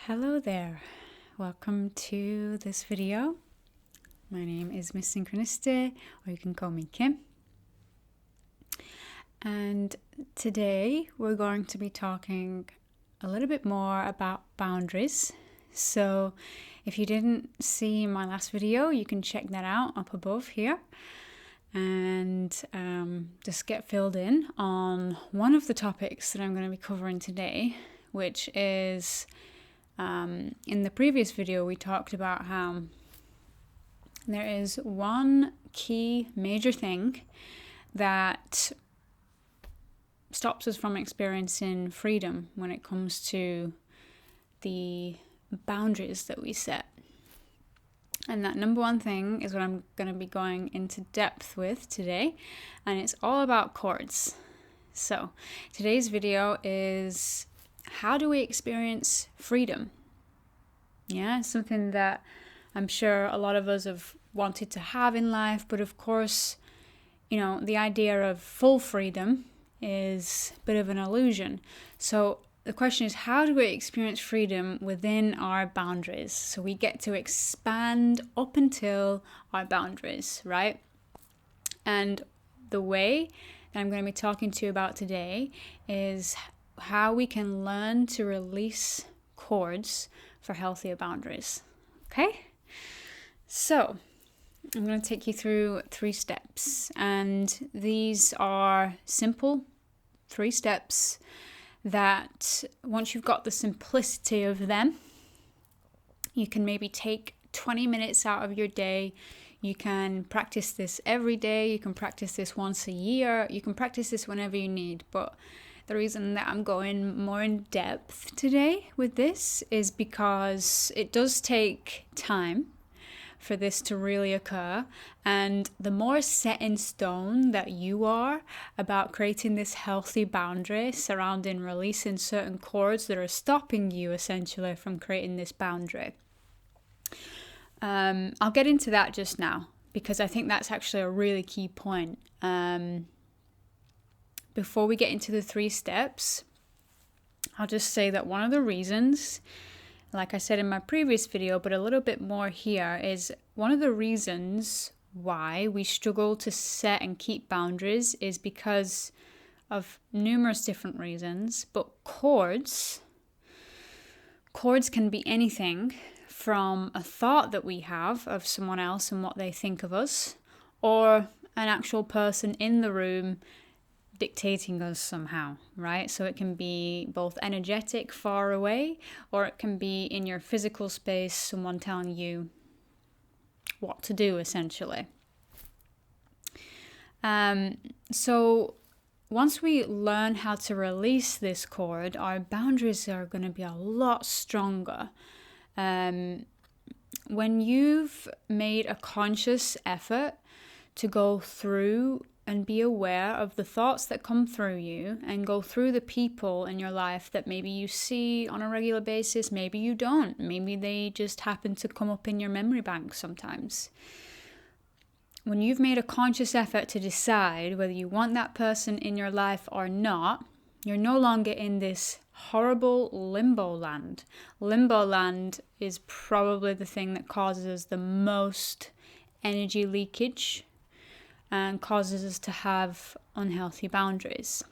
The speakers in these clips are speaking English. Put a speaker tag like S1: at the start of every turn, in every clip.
S1: Hello there, welcome to this video. My name is Miss Synchronicity, or you can call me Kim. And today we're going to be talking a little bit more about boundaries. So if you didn't see my last video, you can check that out up above here and just get filled in on one of the topics that I'm going to be covering today, which is in the previous video we talked about how there is one key major thing that stops us from experiencing freedom when it comes to the boundaries that we set. And that number one thing is what I'm going to be going into depth with today, and it's all about cords. So today's video is, how do we experience freedom? Yeah, something that I'm sure a lot of us have wanted to have in life, but of course, you know, the idea of full freedom is a bit of an illusion. So the question is, how do we experience freedom within our boundaries? So we get to expand up until our boundaries, right? And the way that I'm going to be talking to you about today is how we can learn to release cords for healthier boundaries. Okay? So I'm going to take you through 3 steps, and these are simple 3 steps that once you've got the simplicity of them, you can maybe take 20 minutes out of your day. You can practice this every day. You can practice this once a year. You can practice this whenever you need. But the reason that I'm going more in depth today with this is because it does take time for this to really occur, and the more set in stone that you are about creating this healthy boundary surrounding releasing certain cords that are stopping you essentially from creating this boundary. I'll get into that just now because I think that's actually a really key point. Before we get into the 3 steps, I'll just say that one of the reasons, like I said in my previous video, but a little bit more here, is one of the reasons why we struggle to set and keep boundaries is because of numerous different reasons. But cords can be anything from a thought that we have of someone else and what they think of us, or an actual person in the room dictating us somehow, right? So it can be both energetic, far away, or it can be in your physical space, someone telling you what to do, essentially. So once we learn how to release this cord, our boundaries are going to be a lot stronger. When you've made a conscious effort to go through and be aware of the thoughts that come through you and go through the people in your life that maybe you see on a regular basis, maybe you don't, maybe they just happen to come up in your memory bank sometimes. When you've made a conscious effort to decide whether you want that person in your life or not, you're no longer in this horrible limbo land. Limbo land is probably the thing that causes the most energy leakage and causes us to have unhealthy boundaries.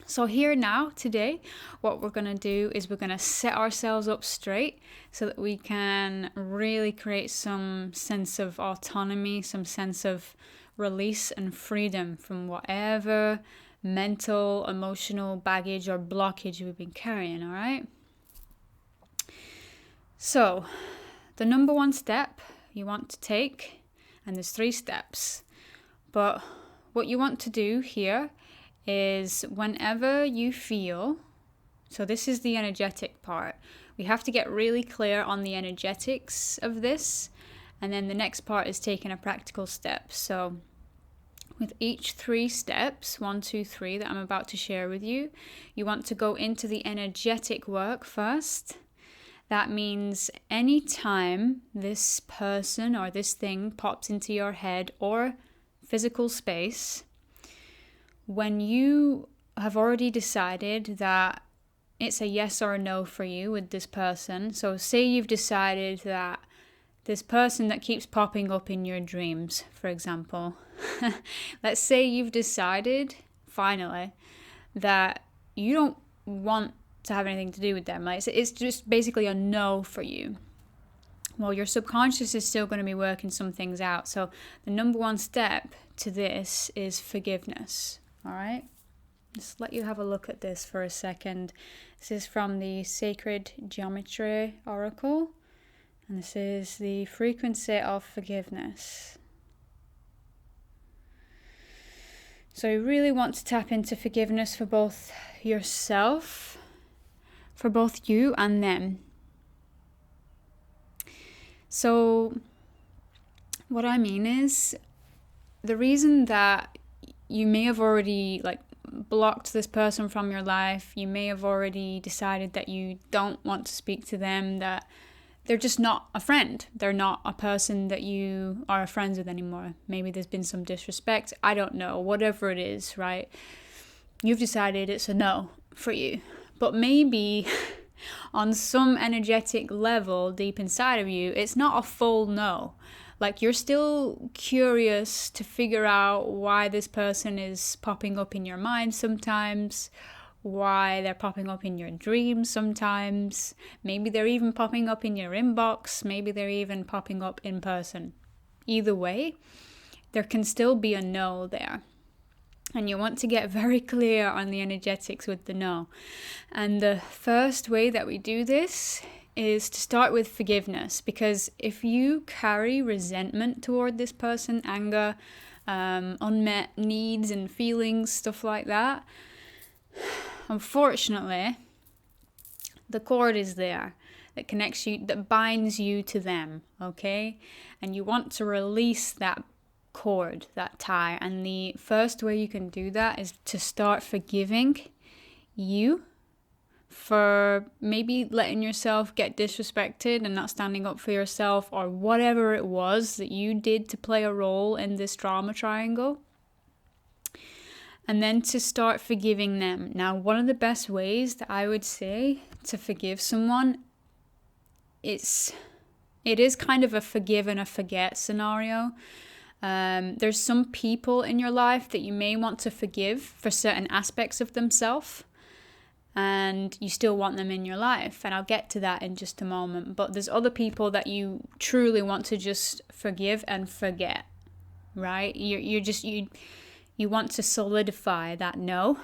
S1: So here now, today, what we're going to do is we're going to set ourselves up straight so that we can really create some sense of autonomy, some sense of release and freedom from whatever mental, emotional baggage or blockage we've been carrying, all right? So the number 1 step you want to take, and there's 3 steps, but what you want to do here is whenever you feel, so this is the energetic part. We have to get really clear on the energetics of this, and then the next part is taking a practical step. So with each 3 steps, 1, 2, 3, that I'm about to share with you, you want to go into the energetic work first. That means anytime this person or this thing pops into your head or physical space, when you have already decided that it's a yes or a no for you with this person. So say you've decided that this person that keeps popping up in your dreams, for example, let's say you've decided finally that you don't want to have anything to do with them. Like it's just basically a no for you. Well, your subconscious is still going to be working some things out. So the number one step to this is forgiveness. All right? Just let you have a look at this for a second. This is from the Sacred Geometry Oracle. And this is the frequency of forgiveness. So you really want to tap into forgiveness for both yourself, for both you and them. So what I mean is, the reason that you may have already blocked this person from your life, you may have already decided that you don't want to speak to them, that they're just not a friend. They're not a person that you are friends with anymore. Maybe there's been some disrespect. I don't know. Whatever it is, right? You've decided it's a no for you. But maybe on some energetic level deep inside of you, it's not a full no. Like you're still curious to figure out why this person is popping up in your mind sometimes, why they're popping up in your dreams sometimes. Maybe they're even popping up in your inbox. Maybe they're even popping up in person. Either way, there can still be a no there. And you want to get very clear on the energetics with the no. And the first way that we do this is to start with forgiveness. Because if you carry resentment toward this person, anger, unmet needs and feelings, stuff like that, unfortunately, the cord is there that connects you, that binds you to them, okay? And you want to release that cord, that tie. And the first way you can do that is to start forgiving you for maybe letting yourself get disrespected and not standing up for yourself, or whatever it was that you did to play a role in this drama triangle. And then to start forgiving them. Now, one of the best ways that I would say to forgive someone, it is kind of a forgive and a forget scenario. There's some people in your life that you may want to forgive for certain aspects of themselves, and you still want them in your life. And I'll get to that in just a moment. But there's other people that you truly want to just forgive and forget, right? You want to solidify that no,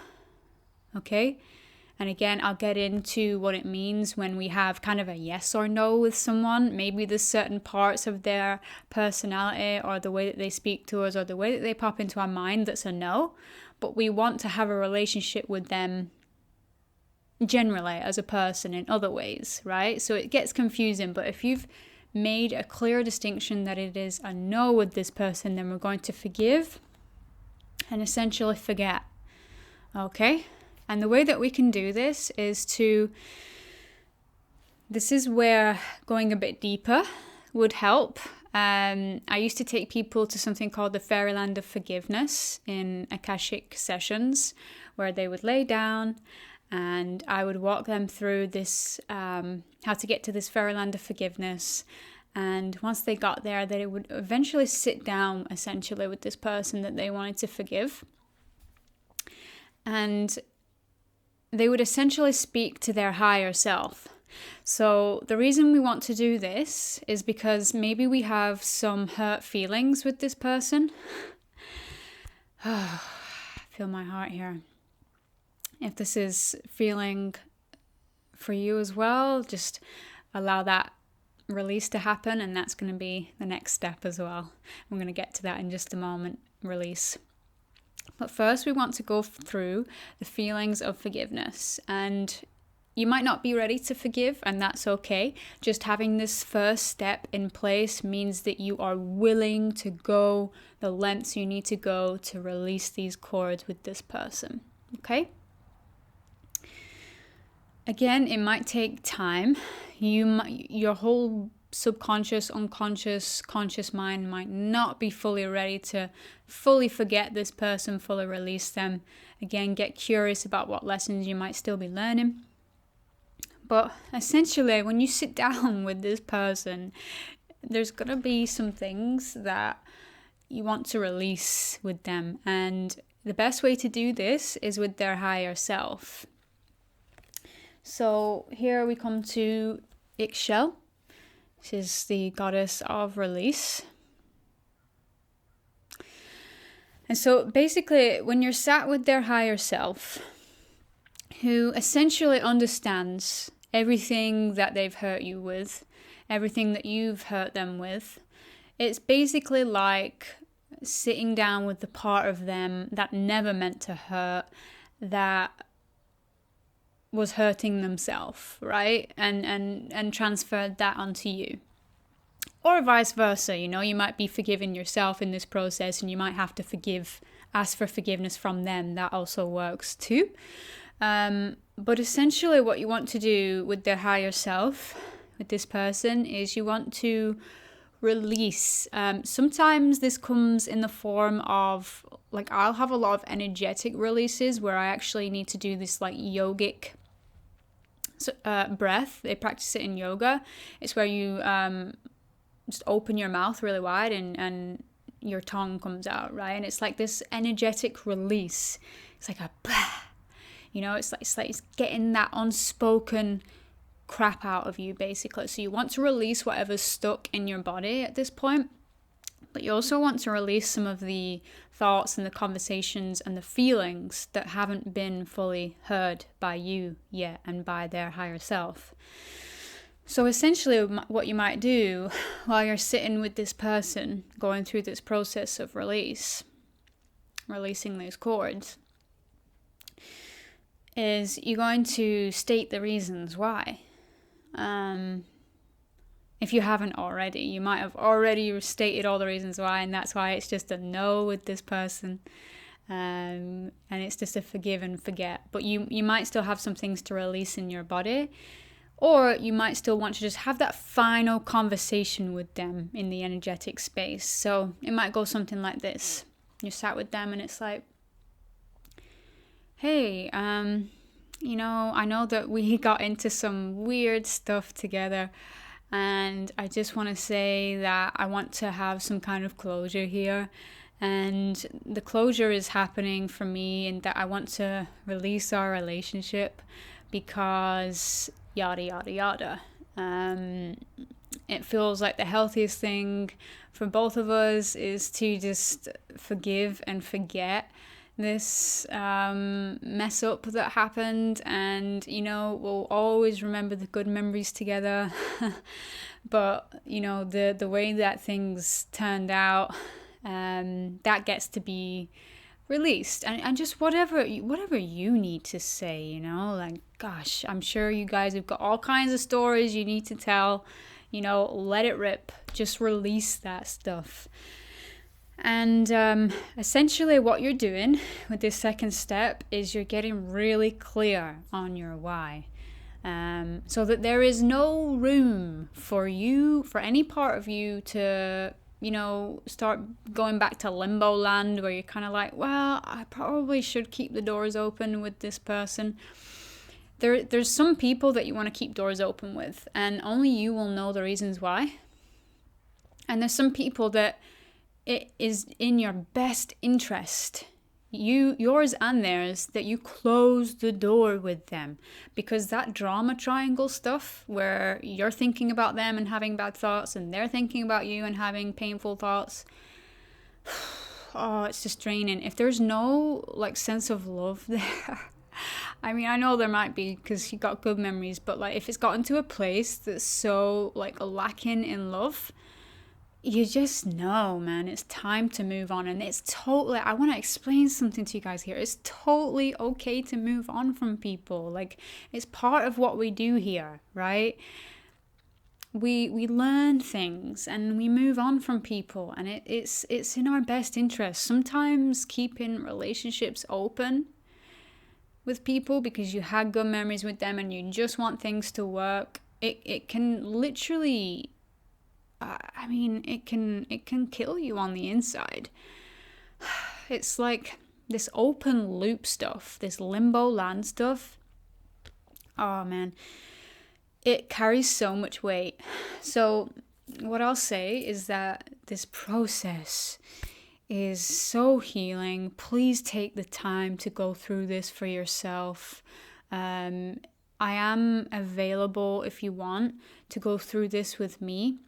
S1: okay? And again, I'll get into what it means when we have kind of a yes or no with someone. Maybe there's certain parts of their personality or the way that they speak to us or the way that they pop into our mind that's a no. But we want to have a relationship with them generally as a person in other ways, right? So it gets confusing. But if you've made a clear distinction that it is a no with this person, then we're going to forgive and essentially forget, okay? And the way that we can do this is this is where going a bit deeper would help. I used to take people to something called the Fairyland of Forgiveness in Akashic sessions, where they would lay down and I would walk them through this, how to get to this Fairyland of Forgiveness. And once they got there, they would eventually sit down essentially with this person that they wanted to forgive. And they would essentially speak to their higher self. So the reason we want to do this is because maybe we have some hurt feelings with this person. I feel my heart here. If this is feeling for you as well, just allow that release to happen, and that's going to be the next step as well. I'm going to get to that in just a moment, release. But first we want to go through the feelings of forgiveness, and you might not be ready to forgive, and that's okay. Just having this first step in place means that you are willing to go the lengths you need to go to release these cords with this person, okay? Again, it might take time. Your whole subconscious, unconscious, conscious mind might not be fully ready to fully forget this person, fully release them. Again, get curious about what lessons you might still be learning. But essentially, when you sit down with this person, there's going to be some things that you want to release with them. And the best way to do this is with their higher self. So here we come to Ixchel. This is the goddess of release. And so basically, when you're sat with their higher self, who essentially understands everything that they've hurt you with, everything that you've hurt them with, it's basically like sitting down with the part of them that never meant to hurt, that was hurting themselves, right? And transferred that onto you. Or vice versa, you might be forgiving yourself in this process and you might have to ask for forgiveness from them. That also works too. But essentially what you want to do with their higher self, with this person, is you want to release. Sometimes this comes in the form of, like, I'll have a lot of energetic releases where I actually need to do this like yogic breath. They practice it in yoga. It's where you just open your mouth really wide and your tongue comes out, right? And it's like this energetic release. It's like a bah. It's like it's getting that unspoken crap out of you, basically. So you want to release whatever's stuck in your body at this point, but you also want to release some of the thoughts and the conversations and the feelings that haven't been fully heard by you yet and by their higher self. So essentially what you might do while you're sitting with this person going through this process of releasing those cords, is you're going to state the reasons why. If you haven't already, you might have already stated all the reasons why, and that's why it's just a no with this person. And it's just a forgive and forget. But you might still have some things to release in your body. Or you might still want to just have that final conversation with them in the energetic space. So it might go something like this. You're sat with them and it's like, hey, I know that we got into some weird stuff together. And I just want to say that I want to have some kind of closure here. And the closure is happening for me in that I want to release our relationship because yada, yada, yada. It feels like the healthiest thing for both of us is to just forgive and forget this mess up that happened, and we'll always remember the good memories together. But the way that things turned out, that gets to be released, and just whatever you need to say, like, gosh, I'm sure you guys have got all kinds of stories you need to tell. Let it rip. Just release that stuff. And essentially what you're doing with this second step is you're getting really clear on your why, so that there is no room for any part of you to start going back to limbo land, where you're kind of like, well, I probably should keep the doors open with this person. There's some people that you want to keep doors open with, and only you will know the reasons why. And there's some people that it is in your best interest, yours and theirs, that you close the door with them, because that drama triangle stuff where you're thinking about them and having bad thoughts and they're thinking about you and having painful thoughts, it's just draining. If there's no sense of love there, I mean, I know there might be because you got good memories, but if it's gotten to a place that's so lacking in love, you just know, man, it's time to move on. And it's totally, I want to explain something to you guys here. It's totally okay to move on from people. It's part of what we do here, right? We learn things and we move on from people, and it's in our best interest. Sometimes keeping relationships open with people because you had good memories with them and you just want things to work, it can literally, it can kill you on the inside. It's like this open loop stuff, this limbo land stuff. Oh man, it carries so much weight. So what I'll say is that this process is so healing. Please take the time to go through this for yourself. I am available if you want to go through this with me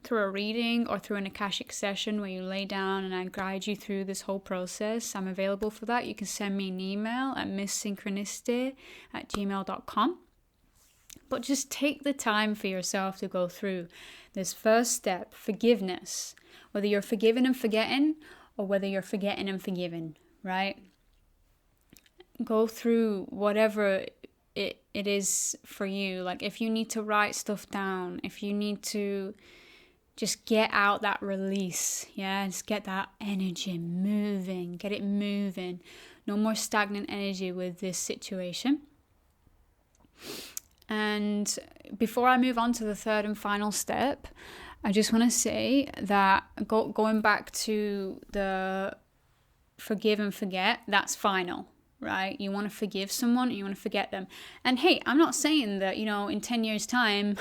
S1: through a reading or through an Akashic session where you lay down and I guide you through this whole process. I'm available for that. You can send me an email at misssynchronicity@gmail.com. But just take the time for yourself to go through this first step, forgiveness. Whether you're forgiving and forgetting or whether you're forgetting and forgiving, right? Go through whatever it is for you. Like if you need to write stuff down, if you need to just get out that release, yeah, just get that energy moving, get it moving. No more stagnant energy with this situation. And before I move on to the third and final step, I just want to say that going back to the forgive and forget, that's final, right? You want to forgive someone, you want to forget them. And hey, I'm not saying that, in 10 years' time,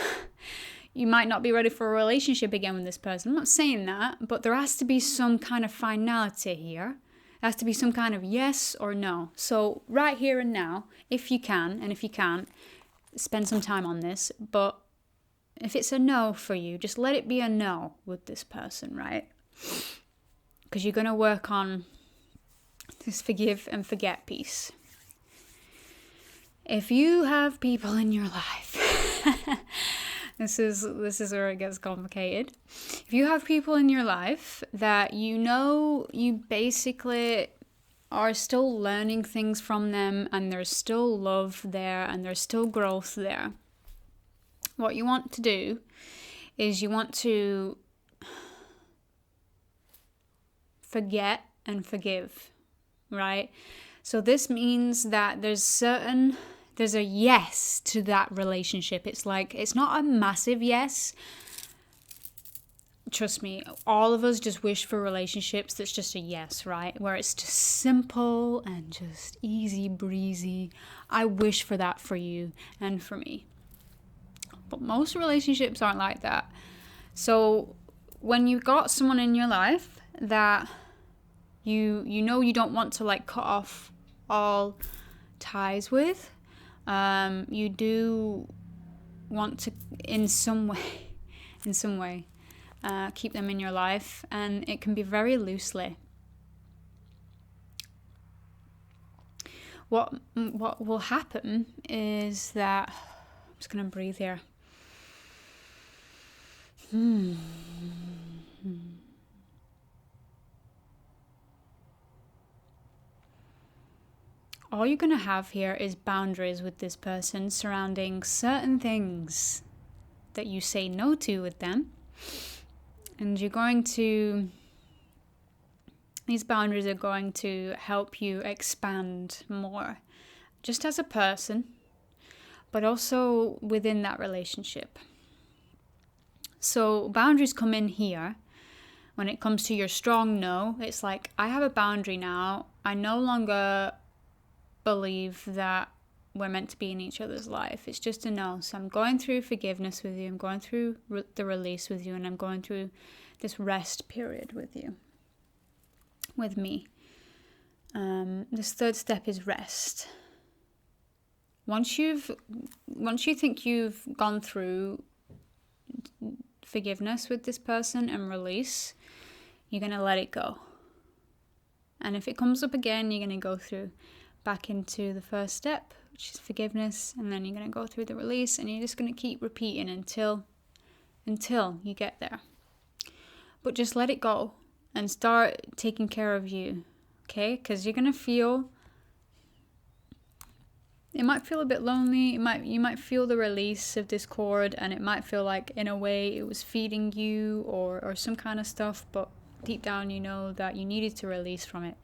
S1: you might not be ready for a relationship again with this person. I'm not saying that, but there has to be some kind of finality here. There has to be some kind of yes or no. So right here and now, if you can, and if you can't, spend some time on this. But if it's a no for you, just let it be a no with this person, right? Because you're going to work on this forgive and forget piece. If you have people in your life, this is where it gets complicated. If you have people in your life that you basically are still learning things from them and there's still love there and there's still growth there, what you want to do is you want to forget and forgive, right? So this means that there's a yes to that relationship. It's like, it's not a massive yes. Trust me, all of us just wish for relationships that's just a yes, right? Where it's just simple and just easy breezy. I wish for that for you and for me. But most relationships aren't like that. So when you've got someone in your life that you don't want to like cut off all ties with, you do want to in some way keep them in your life, and it can be very loosely. What will happen is that, I'm just gonna breathe here. All you're gonna have here is boundaries with this person surrounding certain things that you say no to with them. And these boundaries are going to help you expand more, just as a person, but also within that relationship. So boundaries come in here when it comes to your strong no. It's like, I have a boundary now. I no longer believe that we're meant to be in each other's life. It's just a no. So I'm going through forgiveness with you. I'm going through the release with you. And I'm going through this rest period with you. With me. This third step is rest. Once you think you've gone through forgiveness with this person and release, you're going to let it go. And if it comes up again, you're going to go through back into the first step, which is forgiveness, and then you're going to go through the release, and you're just going to keep repeating until you get there. But just let it go and start taking care of you, okay? Because you're going to feel, it might feel a bit lonely. You might feel the release of this cord, and it might feel like in a way it was feeding you or some kind of stuff, but deep down you know that you needed to release from it.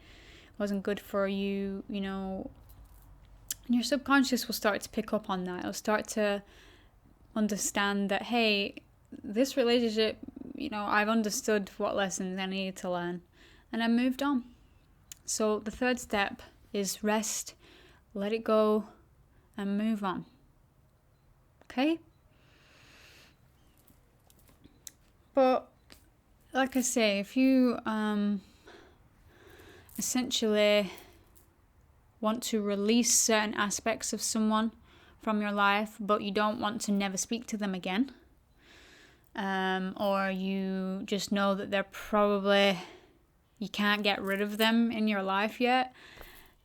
S1: It wasn't good for you, and your subconscious will start to pick up on that. It'll start to understand that, hey, this relationship, I've understood what lessons I needed to learn, and I moved on. So the third step is rest, let it go, and move on. okay? But like I say, if you essentially want to release certain aspects of someone from your life, but you don't want to never speak to them again, or you just know that they're probably, you can't get rid of them in your life yet,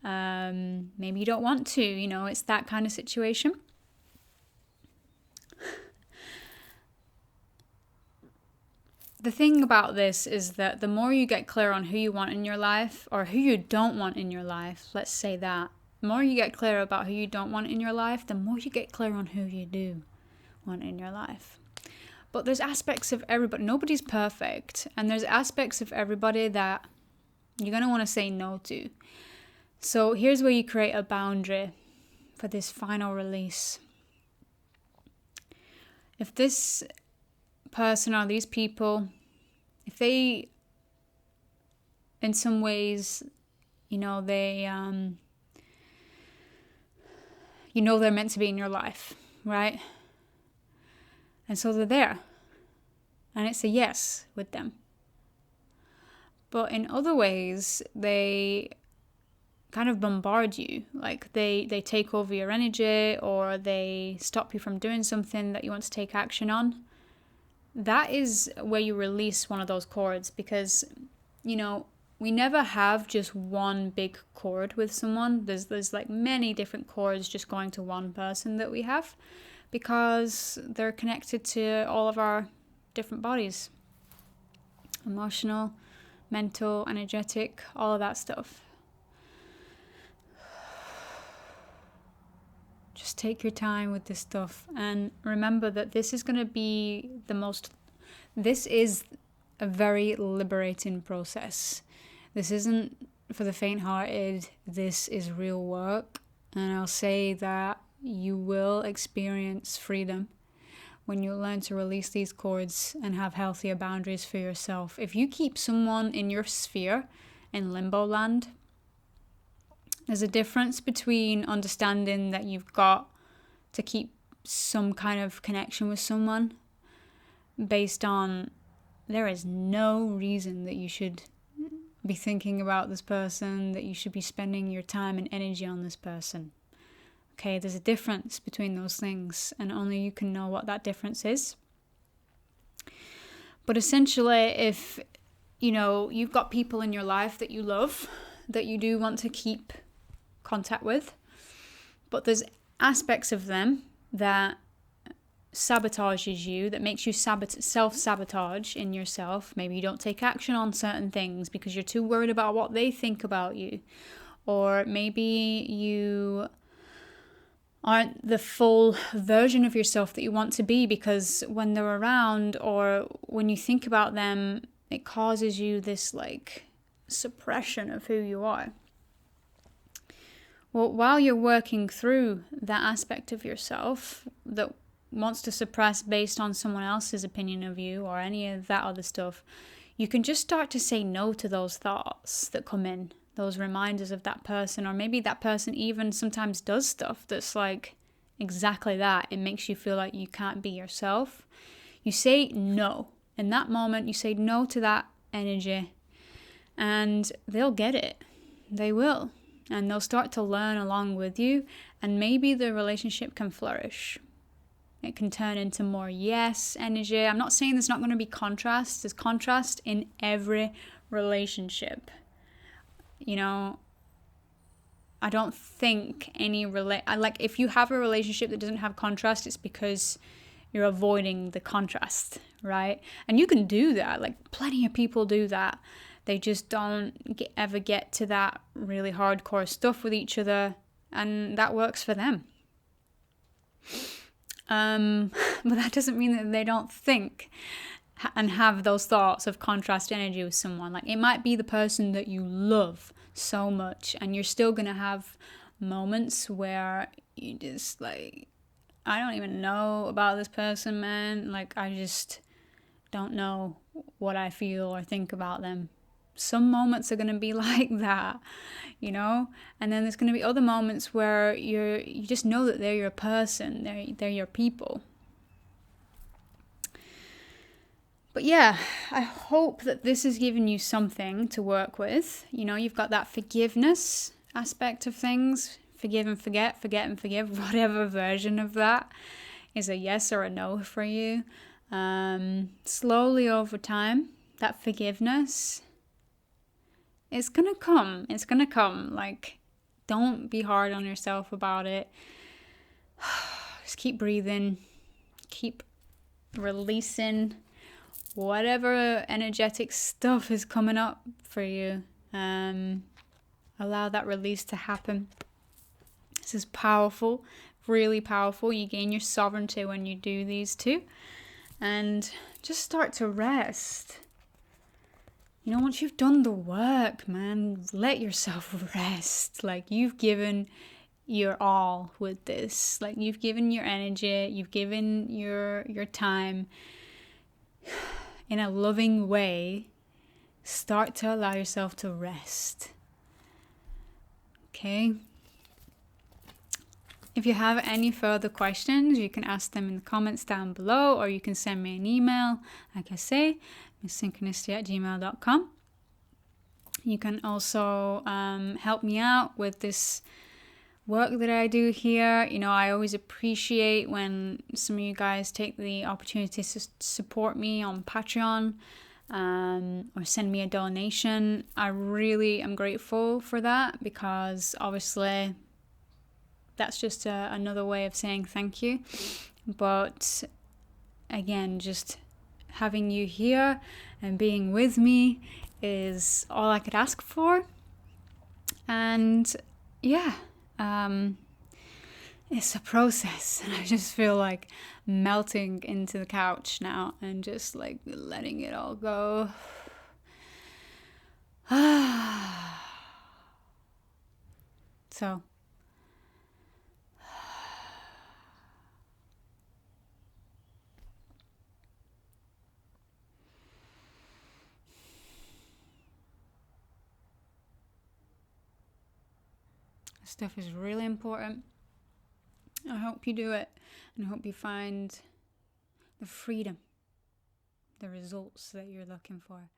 S1: maybe you don't want to, it's that kind of situation. The thing about this is that the more you get clear on who you want in your life, or who you don't want in your life, let's say that, the more you get clear about who you don't want in your life, the more you get clear on who you do want in your life. But there's aspects of everybody, nobody's perfect, and there's aspects of everybody that you're going to want to say no to. So here's where you create a boundary for this final release. If this person or these people, if they, in some ways, they, they're meant to be in your life, right? And so they're there. And it's a yes with them. But in other ways, they kind of bombard you. Like they take over your energy, or they stop you from doing something that you want to take action on. That is where you release one of those cords, because, we never have just one big cord with someone. There's like many different cords just going to one person that we have, because they're connected to all of our different bodies. Emotional, mental, energetic, all of that stuff. Just take your time with this stuff, and remember that this is going to be this is a very liberating process. This isn't for the faint-hearted. This is real work, and I'll say that you will experience freedom when you learn to release these cords and have healthier boundaries for yourself. If you keep someone in your sphere in limbo land, there's a difference between understanding that you've got to keep some kind of connection with someone based on there is no reason that you should be thinking about this person, that you should be spending your time and energy on this person. Okay, there's a difference between those things, and only you can know what that difference is. But essentially, if you've got people in your life that you love, that you do want to keep contact with, but there's aspects of them that sabotages you, that makes you self-sabotage in yourself. Maybe you don't take action on certain things because you're too worried about what they think about you, or maybe you aren't the full version of yourself that you want to be, because when they're around or when you think about them, it causes you this like suppression of who you are. Well, while you're working through that aspect of yourself that wants to suppress based on someone else's opinion of you or any of that other stuff, you can just start to say no to those thoughts that come in, those reminders of that person, or maybe that person even sometimes does stuff that's like exactly that. It makes you feel like you can't be yourself. You say no. In that moment, you say no to that energy, and they'll get it. They will. And they'll start to learn along with you, and maybe the relationship can flourish. It can turn into more yes energy. I'm not saying there's not going to be contrast. There's contrast in every relationship. I don't think if you have a relationship that doesn't have contrast, it's because you're avoiding the contrast, right? And you can do that. Like plenty of people do that. They just don't ever get to that really hardcore stuff with each other, and that works for them. But that doesn't mean that they don't think and have those thoughts of contrast energy with someone. Like it might be the person that you love so much, and you're still going to have moments where you just like, I don't even know about this person, man. Like I just don't know what I feel or think about them. Some moments are going to be like that, you know, and then there's going to be other moments where you just know that they're your person, they're your people. But yeah, I hope that this has given you something to work with. You know, you've got that forgiveness aspect of things. Forgive and forget and forgive, whatever version of that is a yes or a no for you. Slowly over time, that forgiveness, it's gonna come. It's gonna come. Like, don't be hard on yourself about it. Just keep breathing. Keep releasing whatever energetic stuff is coming up for you. Allow that release to happen. This is powerful, really powerful. You gain your sovereignty when you do these two. And just start to rest. You know, once you've done the work, man, let yourself rest. Like, you've given your all with this. Like, you've given your energy, you've given your time. In a loving way, start to allow yourself to rest. Okay? If you have any further questions, you can ask them in the comments down below, or you can send me an email, like I say, synchronicity@gmail.com. You can also help me out with this work that I do here. You know, I always appreciate when some of you guys take the opportunity to support me on Patreon, or send me a donation. I really am grateful for that, because obviously that's just another way of saying thank you. But again, just having you here and being with me is all I could ask for. And yeah, it's a process, and I just feel like melting into the couch now and just like letting it all go. So this stuff is really important. I hope you do it, and I hope you find the freedom, the results that you're looking for.